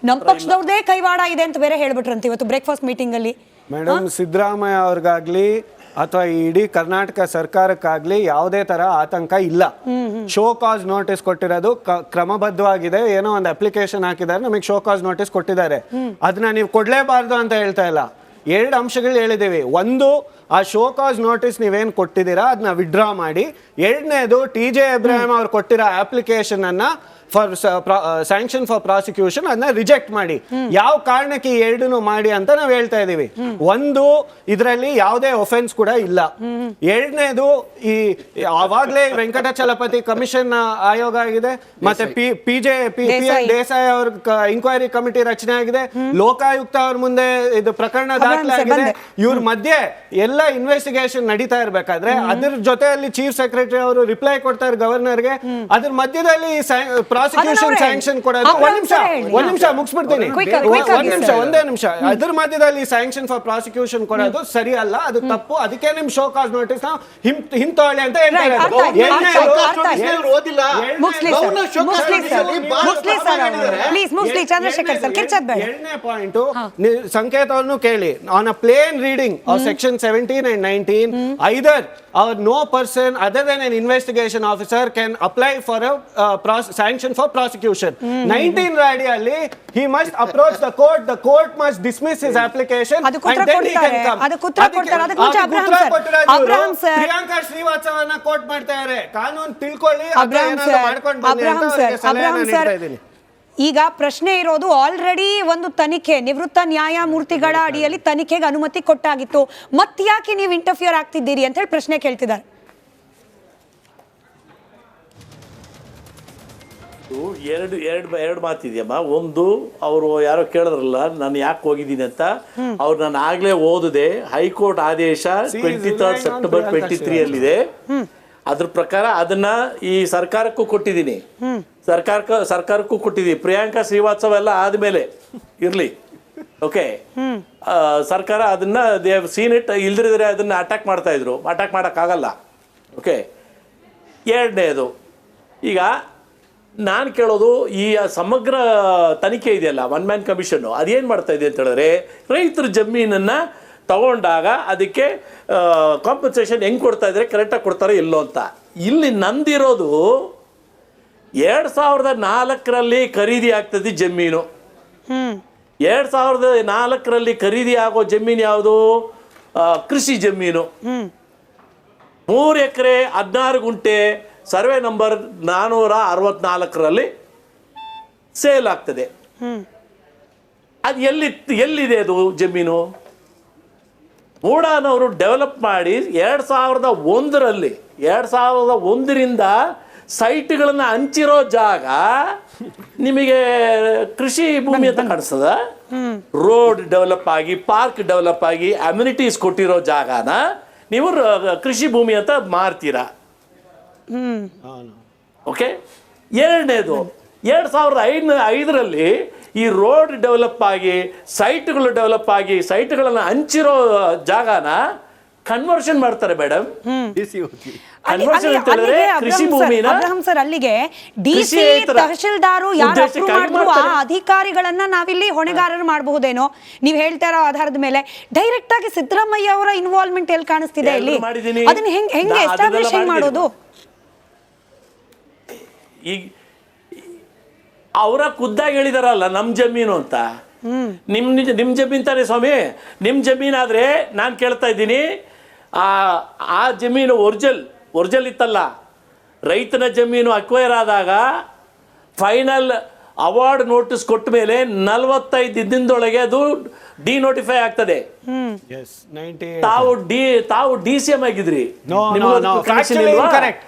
ನಮ್ಮ ಪಕ್ಷದವ್ರದೇ ಕೈವಾಡ ಇದೆ ಅಂತ ಬೇರೆ ಹೇಳ್ಬಿಟ್ರಂತ ಇವತ್ತು ಬ್ರೇಕ್ಫಾಸ್ಟ್ ಮೀಟಿಂಗ್ ಅಲ್ಲಿ. ಮೇಡಮ್, ಸಿದ್ದರಾಮಯ್ಯ ಅವ್ರಿಗಾಗ್ಲಿ ಅಥವಾ ಇಡೀ ಕರ್ನಾಟಕ ಸರ್ಕಾರಕ್ಕಾಗ್ಲಿ ಯಾವುದೇ ತರ ಆತಂಕ ಇಲ್ಲ. ಶೋ ಕಾಸ್ ನೋಟಿಸ್ ಕೊಟ್ಟಿರೋದು ಕ್ರಮಬದ್ಧವಾಗಿದೆ. ಏನೋ ಒಂದು ಅಪ್ಲಿಕೇಶನ್ ಹಾಕಿದ್ದಾರೆ, ನಮಗೆ ಶೋ ಕಾಸ್ ನೋಟಿಸ್ ಕೊಟ್ಟಿದ್ದಾರೆ. ಅದನ್ನ ನೀವು ಕೊಡ್ಲೇಬಾರ್ದು ಅಂತ ಹೇಳ್ತಾ ಇಲ್ಲ. 2 ಅಂಶಗಳು ಹೇಳಿದ್ದೀವಿ. ಒಂದು, ಆ ಶೋ ಕಾಸ್ ನೋಟಿಸ್ ನೀವೇನು ಕೊಟ್ಟಿದ್ದೀರಾ ಅದನ್ನ ವಿಡ್ರಾ ಮಾಡಿ. 2ನೇದು, TJ Abraham ಅವ್ರು ಕೊಟ್ಟಿರೋ ಅಪ್ಲಿಕೇಶನ್ ಅನ್ನ ಫಾರ್ ಸ್ಯಾಂಕ್ಷನ್ ಫಾರ್ ಪ್ರಾಸಿಕ್ಯೂಷನ್ ಅದನ್ನ ರಿಜೆಕ್ಟ್ ಮಾಡಿ. ಯಾವ ಕಾರಣಕ್ಕೆ ಈ 2 ಮಾಡಿ ಅಂತ ನಾವು ಹೇಳ್ತಾ ಇದೀವಿ. ಒಂದು, ಇದರಲ್ಲಿ ಯಾವುದೇ ಒಫೆನ್ಸ್ ಕೂಡ ಇಲ್ಲ. 2ನೇದು, ಈ ಅವಾಗ್ಲೇ ವೆಂಕಟಾಚಲಪತಿ ಕಮಿಷನ್ ಆಯೋಗ ಆಗಿದೆ, ಮತ್ತೆ PI ದೇಸಾಯಿ ಅವ್ರ ಇನ್ಕ್ವೈರಿ ಕಮಿಟಿ ರಚನೆ ಆಗಿದೆ, ಲೋಕಾಯುಕ್ತ ಅವ್ರ ಮುಂದೆ ಇದು ಪ್ರಕರಣ ದಾಖಲಾಗಿದೆ. ಇವ್ರ ಮಧ್ಯೆ ಎಲ್ಲ ಇನ್ವೆಸ್ಟಿಗೇಷನ್ ನಡೀತಾ ಇರ್ಬೇಕಾದ್ರೆ ಅದ್ರ ಜೊತೆಯಲ್ಲಿ ಚೀಫ್ ಸೆಕ್ರೆಟರಿ ಅವರು ರಿಪ್ಲೈ ಕೊಡ್ತಾರೆ ಗವರ್ನರ್ಗೆ. ಅದ್ರ ಮಧ್ಯದಲ್ಲಿ ಪ್ರಾಸಿಕ್ಯೂಷನ್ ಸ್ಯಾಂಕ್ಷನ್ ಕೊಡೋದು. ಒಂದ್ ನಿಮಿಷ ಮುಗಿಸ್ಬಿಡ್ತೀನಿ, ಒಂದೇ ನಿಮಿಷ. ಅದ್ರ ಮಧ್ಯದಲ್ಲಿ ಸ್ಯಾಂಕ್ಷನ್ ಫಾರ್ ಪ್ರಾಸಿಕ್ಯೂಷನ್ ಕೊಡೋದು ಸರಿ ಅಲ್ಲ, ಅದು ತಪ್ಪು. ಅದಕ್ಕೆ ನಿಮ್ ಶೋ ಕಾಸ್ ನೋಟಿಸ್ ನಾವು ಹಿಂತೊಳ್ಳಿ ಅಂತ ಹೇಳ್ತಾರೆ. 2ನೇ ಪಾಯಿಂಟ್, ಸಂಕೇತವನ್ನು ಕೇಳಿ. On a plain reading of section 17 and 19, either or no person other than an investigation officer can apply for a sanction for prosecution. 19 radially he must approach the court must dismiss his application and then he can come. Abraham sir Priyanka Srivatsavana quote ಮಾಡ್ತಾ ಇದ್ದಾರೆ. ಕಾನೂನು ತಿಳ್ಕೊಳ್ಳಿ, ಅದನ್ನ ಮಾಡ್ಕೊಂಡು ಬನ್ನಿ ಅಂತ ಸಲಹೆ ನೀಡ್ತಾ ಇದ್ದೀನಿ. ಈಗ ಪ್ರಶ್ನೆ ಇರೋದು, ಆಲ್ರೆಡಿ ಒಂದು ತನಿಖೆ ನಿವೃತ್ತ ನ್ಯಾಯಮೂರ್ತಿಗಳ ಅಡಿಯಲ್ಲಿ ತನಿಖೆಗೆ ಅನುಮತಿ ಕೊಟ್ಟಾಗಿತ್ತು, ಮತ್ತ್ಯಾಕೆ ನೀವು ಇಂಟರ್ಫಿಯರ್ ಆಗ್ತಿದ್ದೀರಿ ಅಂತ ಹೇಳಿ ಪ್ರಶ್ನೆ ಕೇಳ್ತಿದ್ದಾರೆ. ಎರಡು ಮಾತಿದೆಯಮ್ಮ. ಒಂದು, ಅವರು ಯಾರೋ ಕೇಳಿದ್ರಲ್ಲ ನಾನು ಯಾಕೆ ಹೋಗಿದ್ದೀನಿ ಅಂತ, ಅವ್ರು ನಾನು ಆಗ್ಲೇ ಓದಿದೆ. ಹೈಕೋರ್ಟ್ ಆದೇಶ 23 ಸೆಪ್ಟೆಂಬರ್ 23 ಅಲ್ಲಿದೆ. ಅದ್ರ ಪ್ರಕಾರ ಅದನ್ನ ಈ ಸರ್ಕಾರಕ್ಕೂ ಕೊಟ್ಟಿದ್ದೀನಿ, ಸರ್ಕಾರಕ್ಕೂ ಕೊಟ್ಟಿದ್ದೀವಿ. ಪ್ರಿಯಾಂಕಾ ಶ್ರೀವಾತ್ಸವ ಎಲ್ಲ ಆದ್ಮೇಲೆ ಇರ್ಲಿ, ಓಕೆ. ಸರ್ಕಾರ ಅದನ್ನ ಸೀನಿಟ್ ಇಲ್ದಿರಿದ್ರೆ ಅದನ್ನ ಅಟ್ಯಾಕ್ ಮಾಡ್ತಾ ಇದ್ರು, ಅಟ್ಯಾಕ್ ಮಾಡೋಕ್ಕಾಗಲ್ಲ, ಓಕೆ. 2ನೇದು, ಈಗ ನಾನು ಕೇಳೋದು, ಈ ಸಮಗ್ರ ತನಿಖೆ ಇದೆಯಲ್ಲ, 1 ಮ್ಯಾನ್ ಕಮಿಷನ್ನು, ಅದೇನು ಮಾಡ್ತಾ ಇದೆ ಅಂತ ಹೇಳಿದ್ರೆ, ರೈತರ ಜಮೀನನ್ನು ತಗೊಂಡಾಗ ಅದಕ್ಕೆ ಕಾಂಪನ್ಸೇಷನ್ ಹೆಂಗೆ ಕೊಡ್ತಾ ಇದ್ದಾರೆ, ಕರೆಕ್ಟಾಗಿ ಕೊಡ್ತಾರೆ ಎಲ್ಲೋ ಅಂತ. ಇಲ್ಲಿ ನಂದಿರೋದು 2004ರಲ್ಲಿ ಖರೀದಿ ಆಗ್ತದೆ ಜಮೀನು. 2004ರಲ್ಲಿ ಖರೀದಿ ಆಗೋ ಜಮೀನು ಯಾವುದು? ಕೃಷಿ ಜಮೀನು. 3 ಎಕರೆ 16 ಗುಂಟೆ ಸರ್ವೆ ನಂಬರ್ 464ರಲ್ಲಿ ಸೇಲ್ ಆಗ್ತದೆ. ಅದು ಎಲ್ಲಿದೆ ಅದು ಜಮೀನು? ಮೂಡಾನವರು ಡೆವಲಪ್ ಮಾಡಿ 2001ರಿಂದ ಸೈಟ್ಗಳನ್ನು ಹಂಚಿರೋ ಜಾಗ ನಿಮಗೆ ಕೃಷಿ ಭೂಮಿ ಅಂತ ಕಾಣಿಸ್ತದ? ರೋಡ್ ಡೆವಲಪ್ ಆಗಿ, ಪಾರ್ಕ್ ಡೆವಲಪ್ ಆಗಿ, ಅಮ್ಯುನಿಟೀಸ್ ಕೊಟ್ಟಿರೋ ಜಾಗನ ನೀವು ಕೃಷಿ ಭೂಮಿ ಅಂತ ಮಾರ್ತೀರಾ, ಓಕೆ. 2ನೇದು, 2005ರಲ್ಲಿ ಈ ರೋಡ್ ಡೆವಲಪ್ ಆಗಿ, ಸೈಟ್ಗಳು ಡೆವಲಪ್ ಆಗಿ, ಸೈಟ್ಗಳನ್ನು ಹಂಚಿರೋ ಜಾಗನ ಕನ್ವರ್ಷನ್ ಮಾಡ್ತಾರೆ ಮೇಡಮ್. ಕನ್ವರ್ಷನ್ ಅಂತ ಹೇಳಿದ್ರೆ ಕೃಷಿ ಭೂಮಿನ ಅಲ್ಲಿಗೆ ಡಿಸಿ ತಹಶೀಲ್ದಾರು ಯಾರು ಅಪ್ರೂವ್ ಮಾಡಿದ್ರು ಆ ಅಧಿಕಾರಿಗಳನ್ನ ನಾವಿಲ್ಲಿ ಹೊಣೆಗಾರರು ಮಾಡಬಹುದೇನೋ ನೀವು ಹೇಳ್ತಾ ಇರೋ ಆಧಾರದ ಮೇಲೆ. ಡೈರೆಕ್ಟ್ ಆಗಿ ಸಿದ್ದರಾಮಯ್ಯ ಅವರ ಇನ್ವಾಲ್ವ್ಮೆಂಟ್ ಎಲ್ಲಿ ಕಾಣಿಸ್ತಿದೆ ಇಲ್ಲಿ? ಅದನ್ನ ಹೆಂಗೆ ಎಸ್ಟಾಬ್ಲಿಷ್ ಮಾಡೋದು? ಈಗ ಅವರ ಖುದ್ದಾಗಿ ಹೇಳಿದಾರಲ್ಲ ನಮ್ಮ ಜಮೀನು ಅಂತ. ನಿಮ್ಮ ಜಮೀನು ತಾನೇ ಸ್ವಾಮಿ? ನಿಮ್ಮ ಜಮೀನಾದರೆ ನಾನು ಕೇಳ್ತಾ ಇದ್ದೀನಿ, ಆ ಜಮೀನು ಒರ್ಜಲ್ ಇತ್ತಲ್ಲ, ರೈತನ ಜಮೀನು ಅಕ್ವೈರ್ ಆದಾಗ ಫೈನಲ್ ಅವಾರ್ಡ್ ನೋಟಿಸ್ ಕೊಟ್ಟ ಮೇಲೆ 45 ದಿನದೊಳಗೆ ಅದು ಡಿನೋಟಿಫೈ ಆಗ್ತದೆ. ತಾವು DCM ಆಗಿದ್ರಿ,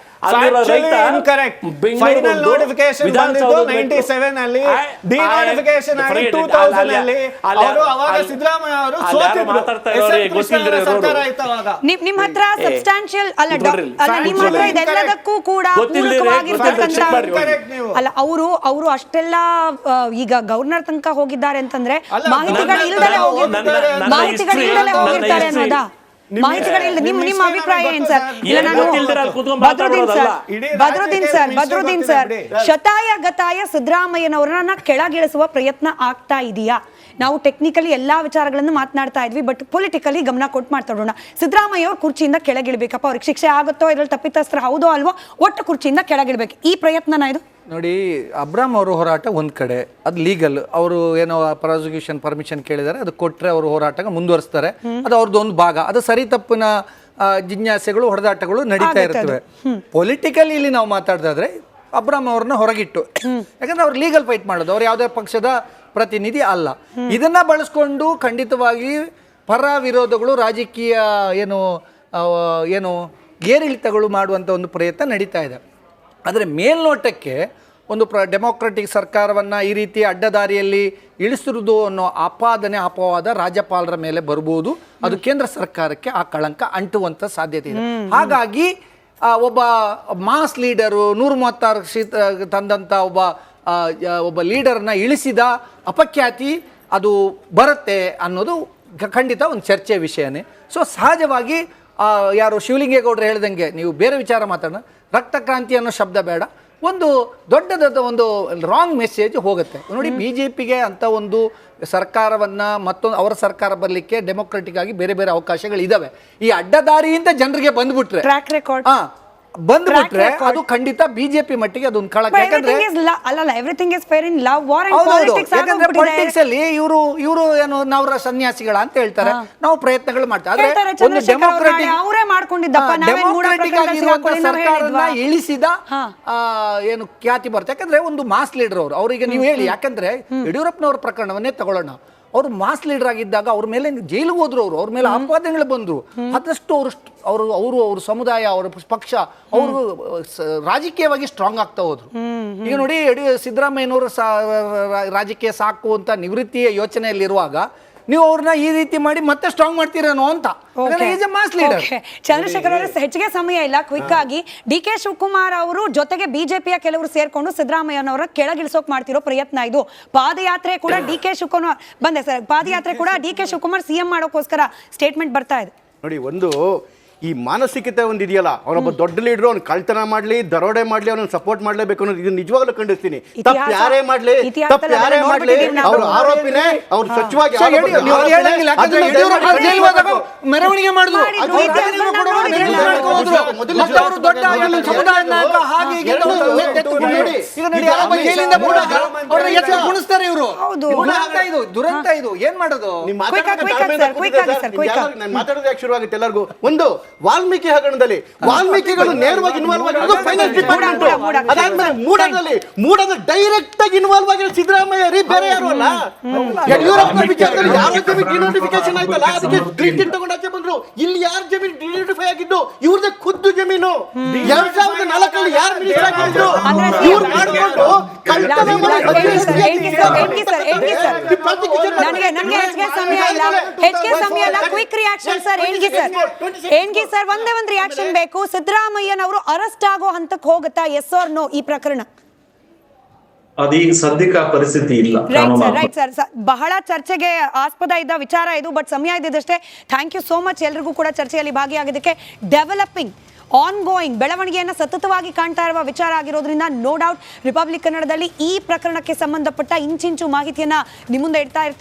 ಫೈನಲ್ ನೋಟಿಫಿಕೇಶನ್ ಬಂದಿದ್ದು 97 ಅಲ್ಲಿ, ಡಿನೋಟಿಫಿಕೇಶನ್ ಆಗಿ 2000 ಅಲ್ಲಿ. ಅವರು ಅವಾಗ ಸಿದ್ದರಾಮಯ್ಯ ಅವರು ನಿಮ್ಮ ಹತ್ರ ಸಬ್ಸ್ಟಾನ್ಷಿಯಲ್ ಅಲ್ಲ, ನಿಮ್ಮ ಹತ್ರ ಇದೆಲ್ಲದಕ್ಕೂ ಕೂಡ ಅಲ್ಲ, ಅವರು ಅಷ್ಟೆಲ್ಲ ಈಗ ಗವರ್ನರ್ ತನಕ ಹೋಗಿದ್ದಾರೆ ಅಂತಂದ್ರೆ ಮಾಹಿತಿಗಳು ಇಲ್ಲದಲೇ ಹೋಗಿರ್ತಾರೆ ಅನ್ನೋದಾ? ಮಾಹಿತಿಗಳಿಲ್ಲ. ನಿಮ್ಮ ಅಭಿಪ್ರಾಯ ಏನ್ ಸರ್? ಇಲ್ಲ, ನಾನು ಗೊತ್ತಿಲ್ದಿರ ಅಲ್ಲಿ ಕೂತ್ಕೊಂಡು ಬದ್ರುದ್ದೀನ್ ಸರ್, ಮಾತಾಡೋದಲ್ಲ. ಬದ್ರುದ್ದೀನ್ ಸರ್, ಶತಾಯ ಗತಾಯ ಸಿದ್ದರಾಮಯ್ಯನವರನ್ನ ಕೆಳಗಿಳಿಸುವ ಪ್ರಯತ್ನ ಆಗ್ತಾ ಇದೆಯಾ? ನಾವು ಟೆಕ್ನಿಕಲಿ ಎಲ್ಲಾ ವಿಚಾರಗಳನ್ನು ಮಾತನಾಡ್ತಾ ಇದ್ವಿ, ಬಟ್ ಪೊಲಿಟಿಕಲಿ ಗಮನ ಕೊಟ್ಟು ಮಾತಾಡೋಣ. ಸಿದ್ದರಾಮಯ್ಯ ಅವ್ರ ಕುರ್ಚಿಯಿಂದ ಕೆಳಗಿಳ್ಬೇಕಪ್ಪ, ಅವ್ರಿಗೆ ಶಿಕ್ಷೆ ಆಗುತ್ತೋ, ಇದ್ರಲ್ಲಿ ತಪ್ಪಿತಸ್ತ್ರ ಹೌದೋ ಅಲ್ವೋ, ಒಟ್ಟು ಕುರ್ಚಿಯಿಂದ ಕೆಳಗಿಳ್ಬೇಕು, ಈ ಪ್ರಯತ್ನನ ಇದು? ನೋಡಿ, ಅಬ್ರಾಮ್ ಅವರ ಹೋರಾಟ ಒಂದು ಕಡೆ, ಅದು ಲೀಗಲ್. ಅವರು ಏನೋ ಪ್ರಾಸಿಕ್ಯೂಷನ್ ಪರ್ಮಿಷನ್ ಕೇಳಿದ್ದಾರೆ, ಅದು ಕೊಟ್ಟರೆ ಅವರು ಹೋರಾಟ ಮುಂದುವರಿಸ್ತಾರೆ, ಅದು ಅವ್ರದ್ದು ಒಂದು ಭಾಗ. ಅದು ಸರಿ ತಪ್ಪಿನ ಜಿಜ್ಞಾಸೆಗಳು, ಹೊಡೆದಾಟಗಳು ನಡೀತಾ ಇರ್ತವೆ. ಪೊಲಿಟಿಕಲಿ ಇಲ್ಲಿ ನಾವು ಮಾತಾಡ್ದಾದ್ರೆ ಅಬ್ರಾಮ್ ಅವ್ರನ್ನ ಹೊರಗಿಟ್ಟು, ಯಾಕಂದ್ರೆ ಅವ್ರು ಲೀಗಲ್ ಫೈಟ್ ಮಾಡೋದು, ಅವ್ರು ಯಾವುದೇ ಪಕ್ಷದ ಪ್ರತಿನಿಧಿ ಅಲ್ಲ. ಇದನ್ನ ಬಳಸ್ಕೊಂಡು ಖಂಡಿತವಾಗಿ ಪರ ವಿರೋಧಗಳು, ರಾಜಕೀಯ ಏನು ಏರಿಳಿತಗಳು ಮಾಡುವಂಥ ಒಂದು ಪ್ರಯತ್ನ ನಡೀತಾ ಇದೆ. ಆದರೆ ಮೇಲ್ನೋಟಕ್ಕೆ ಒಂದು ಡೆಮೋಕ್ರೆಟಿಕ್ ಸರ್ಕಾರವನ್ನು ಈ ರೀತಿ ಅಡ್ಡದಾರಿಯಲ್ಲಿ ಇಳಿಸಿರುವುದು ಅನ್ನೋ ಅಪವಾದ ರಾಜ್ಯಪಾಲರ ಮೇಲೆ ಬರ್ಬೋದು. ಅದು ಕೇಂದ್ರ ಸರ್ಕಾರಕ್ಕೆ ಆ ಕಳಂಕ ಅಂಟುವಂಥ ಸಾಧ್ಯತೆ ಇದೆ. ಹಾಗಾಗಿ ಒಬ್ಬ ಮಾಸ್ ಲೀಡರು 136 ತಂದಂಥ ಒಬ್ಬ ಲೀಡರ್ನ ಇಳಿಸಿದ ಅಪಖ್ಯಾತಿ ಅದು ಬರುತ್ತೆ ಅನ್ನೋದು ಖಂಡಿತ ಒಂದು ಚರ್ಚೆಯ ವಿಷಯನೇ. ಸೊ ಸಹಜವಾಗಿ ಯಾರು ಶಿವಲಿಂಗೇಗೌಡರು ಹೇಳ್ದಂಗೆ ನೀವು ಬೇರೆ ವಿಚಾರ ಮಾತಾಡೋಣ, ರಕ್ತ ಕ್ರಾಂತಿ ಅನ್ನೋ ಶಬ್ದ ಬೇಡ, ಒಂದು ದೊಡ್ಡದಾದ ಒಂದು ರಾಂಗ್ ಮೆಸೇಜ್ ಹೋಗುತ್ತೆ. ನೋಡಿ, BJPಗೆ ಅಂತ ಒಂದು ಸರ್ಕಾರವನ್ನು ಮತ್ತೊಂದು ಅವರ ಸರ್ಕಾರ ಬರಲಿಕ್ಕೆ ಡೆಮೊಕ್ರೆಟಿಕ್ ಆಗಿ ಬೇರೆ ಬೇರೆ ಅವಕಾಶಗಳು ಇದಾವೆ. ಈ ಅಡ್ಡದಾರಿಯಿಂದ ಜನರಿಗೆ ಬಂದ್ಬಿಟ್ರೆ ಟ್ರ್ಯಾಕ್ ರೆಕಾರ್ಡ್ ಬಂದ್ಬಿಟ್ರೆ ಅದು ಖಂಡಿತ ಬಿಜೆಪಿ ಮಟ್ಟಿಗೆ ಅದೊಂದು ಕಳಕ. ಯಾಕಂದ್ರೆ ಪಾಲಿಟಿಕ್ಸ್ ಅಲ್ಲಿ ಇವರು ಏನು ನಾವು ಸನ್ಯಾಸಿಗಳ ಅಂತ ಹೇಳ್ತಾರೆ, ನಾವು ಪ್ರಯತ್ನಗಳು ಮಾಡ್ತಾರೆ. ಆದ್ರೆ ಒಂದು ಡೆಮೋಕ್ರೆಟಿಕ್ ಆಗಿರುವಂತಹ ಸರ್ಕಾರನ ಇಳಿಸಿದ ಏನು ಖ್ಯಾತಿ ಬರುತ್ತೆ. ಯಾಕಂದ್ರೆ ಒಂದು ಮಾಸ್ ಲೀಡರ್ ಅವರು, ಅವರಿಗೆ ನೀವು ಹೇಳಿ, ಯಾಕಂದ್ರೆ ಯಡಿಯೂರಪ್ಪನವರ ಪ್ರಕರಣವನ್ನೇ ತಗೊಳ್ಳೋಣ. ಅವರು ಮಾಸ್ ಲೀಡರ್ ಆಗಿದ್ದಾಗ ಅವ್ರ ಮೇಲೆ ಜೈಲಿಗೆ ಹೋದ್ರು, ಅವ್ರ ಮೇಲೆ ಆಪಾದನೆಗಳು ಬಂದ್ರು. ಆದಷ್ಟು ಅವ್ರ ಸಮುದಾಯ, ಅವರ ಪಕ್ಷ, ಅವರು ರಾಜಕೀಯವಾಗಿ ಸ್ಟ್ರಾಂಗ್ ಆಗ್ತಾ ಹೋದ್ರು. ಈಗ ನೋಡಿ, ಸಿದ್ದರಾಮಯ್ಯನವರು ರಾಜಕೀಯ ಸಾಕು ಅಂತ ನಿವೃತ್ತಿಯ ಯೋಚನೆಯಲ್ಲಿರುವಾಗ ನೀವು ಅವ್ರನ್ನ ಈ ರೀತಿ ಮಾಡಿ ಮತ್ತೆ ಸ್ಟ್ರಾಂಗ್ ಮಾಡ್ತೀರೇನೋ ಅಂತ. ಚಂದ್ರಶೇಖರ್ ಅವರ ಹೆಚ್ಚಿಗೆ ಸಮಯ ಇಲ್ಲ, ಕ್ವಿಕ್ ಆಗಿ DK ಶಿವಕುಮಾರ್ ಅವರು ಜೊತೆಗೆ ಬಿಜೆಪಿಯ ಕೆಲವರು ಸೇರ್ಕೊಂಡು ಸಿದ್ದರಾಮಯ್ಯನವರ ಕೆಳಗಿಳಿಸೋಕ್ ಮಾಡ್ತಿರೋ ಪ್ರಯತ್ನ ಇದು. ಪಾದಯಾತ್ರೆ ಕೂಡ DK ಶಿವಕುಮಾರ್ ಬಂದೆ ಸರ್, ಪಾದಯಾತ್ರೆ ಕೂಡ DK ಶಿವಕುಮಾರ್ CM ಮಾಡೋಕ್ಕೋಸ್ಕರ ಸ್ಟೇಟ್ಮೆಂಟ್ ಬರ್ತಾ ಇದೆ. ನೋಡಿ, ಒಂದು ಈ ಮಾನಸಿಕತೆ ಒಂದು ಇದೆಯಲ್ಲ, ಅವನೊಬ್ಬ ದೊಡ್ಡ ಲೀಡರ್, ಅವ್ನು ಕಳ್ತನ ಮಾಡ್ಲಿ, ದರೋಡೆ ಮಾಡ್ಲಿ, ಅವನನ್ನು ಸಪೋರ್ಟ್ ಮಾಡ್ಲೇಬೇಕು ಅನ್ನೋದು ಇದು ನಿಜವಾಗ್ಲೂ ಖಂಡಿಸ್ತೀನಿ. ತಪ್ಪು ಯಾರೇ ಮಾಡ್ಲಿ, ಅವ್ರ ಆರೋಪಿನೇ, ಅವ್ರು ಸ್ವಚ್ಛವಾಗಿ ಮೆರವಣಿಗೆ ಮಾಡಿದ್ರು. ದುರಂತ ಇದು. ಏನ್ ಮಾಡೋದು? ನಾನು ಮಾತಾಡೋದು ಯಾಕೆ ಶುರುವಾಗುತ್ತೆ ಎಲ್ಲರಿಗೂ? ಒಂದು ವಾಲ್ಮೀಕಿ ಹಗರಣದಲ್ಲಿ ವಾಲ್ಮೀಕಿಗಳು ನೇರವಾಗಿ ಇನ್ವಾಲ್ವ್ ಆಗಿರೋದು ಫೈನಾನ್ಸ್ ಡಿಪಾರ್ಟ್ಮೆಂಟ್. ಅದಾದ್ಮೇಲೆ ಮೂಡದ ಡೈರೆಕ್ಟ್ ಆಗಿ ಇನ್ವಾಲ್ವ್ ಆಗಿರೋ ಸಿದ್ದರಾಮಯ್ಯ ರೀ, ಬೇರೆ ಯಾರು ಅಲ್ಲ. ಯಡಿಯೂರಪ್ಪ ವಿಚಾರದಲ್ಲಿ ಯಾರ ಜಮೀನು ಡಿನೋಟಿಫಿಕೇಶನ್ ಆಯ್ತಲ್ಲ, ಅದಕ್ಕೆ ಗ್ರೀನ್ ತಗೊಂಡು ಆಚೆ ಬಂದ್ರು. ಇಲ್ಲಿ ಯಾರ ಜಮೀನು ಡಿನೋಟಿಫೈ ಆಗಿದ್ದು? ಇವ್ರದೇ ಖುದ್ದು ಜಮೀನು. 2004 ಯಾರು ಮಿನಿಸ್ಟರ್ ಆಗಿದ್ರು? ಇವ್ರು ಮಾಡ್ಕೊಂಡು ಸರ್, ಒಂದೇ ಒಂದು ರಿಯಾಕ್ಷನ್ ಬೇಕು. ಸಿದ್ದರಾಮಯ್ಯನವರು ಅರೆಸ್ಟ್ ಆಗೋ ಹಂತಕ್ಕೆ ಹೋಗುತ್ತಾ, ಎಸ್ ಆರ್ ನೋ ಈ ಪ್ರಕರಣ? ಅದೀಗ ಸದ್ಯಕ್ಕೆ ಆ ಪರಿಸ್ಥಿತಿ ಇಲ್ಲ. ರೈಟ್ ಸರ್, ಬಹಳ ಚರ್ಚೆಗೆ ಆಸ್ಪದ ಇದ್ದ ವಿಚಾರ ಇದು, ಬಟ್ ಸಮಯ ಇದ್ದಿದ್ದಷ್ಟೇ. ಥ್ಯಾಂಕ್ ಯು ಸೋ ಮಚ್ ಎಲ್ರಿಗೂ ಕೂಡ ಚರ್ಚೆಯಲ್ಲಿ ಭಾಗಿಯಾಗಿದ್ದಕ್ಕೆ. ಡೆವಲಪಿಂಗ್ ಆನ್ ಗೋಯಿಂಗ್ ಬೆಳವಣಿಗೆಯನ್ನು ಸತತವಾಗಿ ಕಾಣ್ತಾ ಇರುವ ವಿಚಾರ ಆಗಿರೋದ್ರಿಂದ ನೋ ಡೌಟ್ ರಿಪಬ್ಲಿಕ್ ಕನ್ನಡದಲ್ಲಿ ಈ ಪ್ರಕರಣಕ್ಕೆ ಸಂಬಂಧಪಟ್ಟ ಇಂಚಿಂಚು ಮಾಹಿತಿಯನ್ನ ನಿಮ್ಮ ಮುಂದೆ ಇಡ್ತಾ ಇರ್ತೀವಿ.